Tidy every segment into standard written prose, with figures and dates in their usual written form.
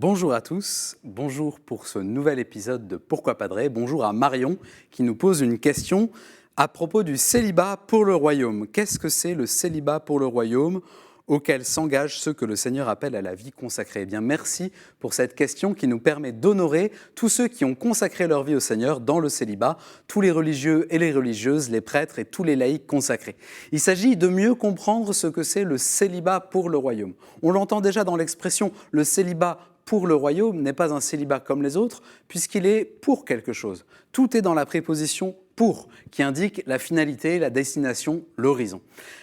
Bonjour à tous, bonjour pour ce nouvel épisode de Pourquoi Padré. Bonjour à Marion qui nous pose une question à propos du célibat pour le royaume. Qu'est-ce que c'est le célibat pour le royaume auquel s'engagent ceux que le Seigneur appelle à la vie consacrée? Eh bien, merci pour cette question qui nous permet d'honorer tous ceux qui ont consacré leur vie au Seigneur dans le célibat, tous les religieux et les religieuses, les prêtres et tous les laïcs consacrés. Il s'agit de mieux comprendre ce que c'est le célibat pour le royaume. On l'entend déjà dans l'expression « le célibat pour le royaume » n'est pas un célibat comme les autres, puisqu'il est pour quelque chose. Tout est dans la préposition « pour », qui indique la finalité, la destination, l'horizon.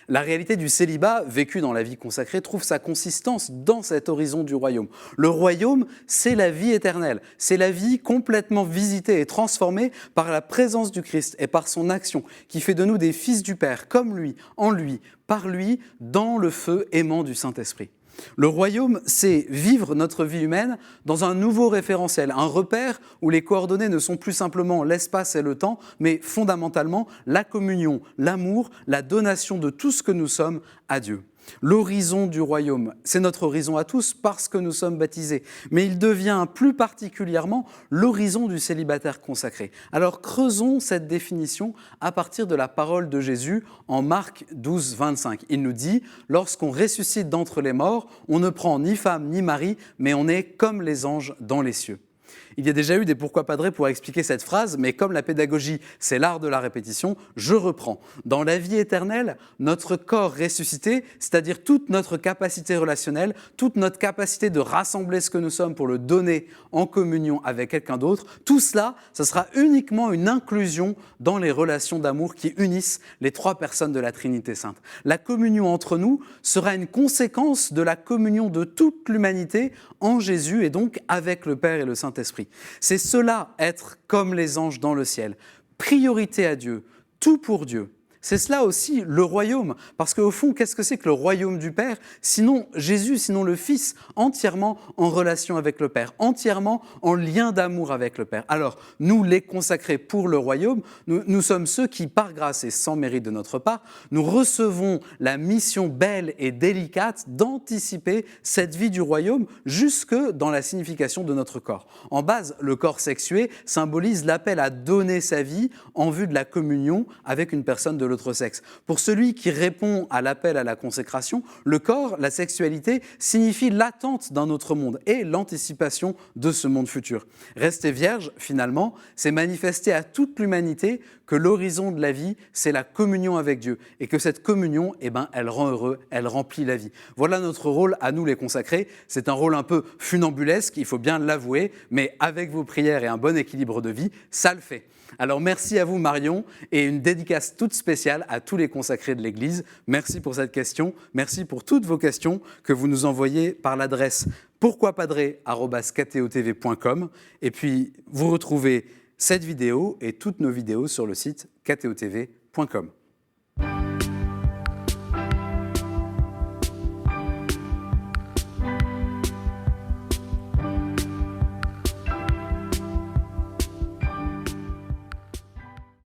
La réalité du célibat, vécu dans la vie consacrée, trouve sa consistance dans cet horizon du royaume. Le royaume, c'est la vie éternelle. C'est la vie complètement visitée et transformée par la présence du Christ et par son action, qui fait de nous des fils du Père, comme lui, en lui, par lui, dans le feu aimant du Saint-Esprit. Le royaume, c'est vivre notre vie humaine dans un nouveau référentiel, un repère où les coordonnées ne sont plus simplement l'espace et le temps, mais fondamentalement la communion, l'amour, la donation de tout ce que nous sommes à Dieu. L'horizon du royaume, c'est notre horizon à tous parce que nous sommes baptisés, mais il devient plus particulièrement l'horizon du célibataire consacré. Alors creusons cette définition à partir de la parole de Jésus en Marc 12, 25. Il nous dit « Lorsqu'on ressuscite d'entre les morts, on ne prend ni femme ni mari, mais on est comme les anges dans les cieux. » Il y a déjà eu des Pourquoi Padré pour expliquer cette phrase, mais comme la pédagogie, c'est l'art de la répétition, je reprends. Dans la vie éternelle, notre corps ressuscité, c'est-à-dire toute notre capacité relationnelle, toute notre capacité de rassembler ce que nous sommes pour le donner en communion avec quelqu'un d'autre, tout cela, ce sera uniquement une inclusion dans les relations d'amour qui unissent les trois personnes de la Trinité Sainte. La communion entre nous sera une conséquence de la communion de toute l'humanité en Jésus et donc avec le Père et le Saint-Esprit. C'est cela, être comme les anges dans le ciel. Priorité à Dieu, tout pour Dieu. C'est cela aussi le royaume, parce qu'au fond, qu'est-ce que c'est que le royaume du Père? Sinon Jésus, sinon le Fils, entièrement en relation avec le Père, entièrement en lien d'amour avec le Père. Alors, nous, les consacrés pour le royaume, nous sommes ceux qui, par grâce et sans mérite de notre part, nous recevons la mission belle et délicate d'anticiper cette vie du royaume jusque dans la signification de notre corps. En base, le corps sexué symbolise l'appel à donner sa vie en vue de la communion avec une personne de l'autre sexe. Pour celui qui répond à l'appel à la consécration, le corps, la sexualité, signifie l'attente d'un autre monde et l'anticipation de ce monde futur. Rester vierge, finalement, c'est manifester à toute l'humanité que l'horizon de la vie, c'est la communion avec Dieu et que cette communion, elle rend heureux, elle remplit la vie. Voilà notre rôle à nous les consacrés. C'est un rôle un peu funambulesque, il faut bien l'avouer, mais avec vos prières et un bon équilibre de vie, ça le fait. Alors merci à vous Marion et une dédicace toute spéciale à tous les consacrés de l'Église. Merci pour cette question, merci pour toutes vos questions que vous nous envoyez par l'adresse pourquoipadré@ktotv.com et puis vous retrouvez cette vidéo et toutes nos vidéos sur le site ktotv.com.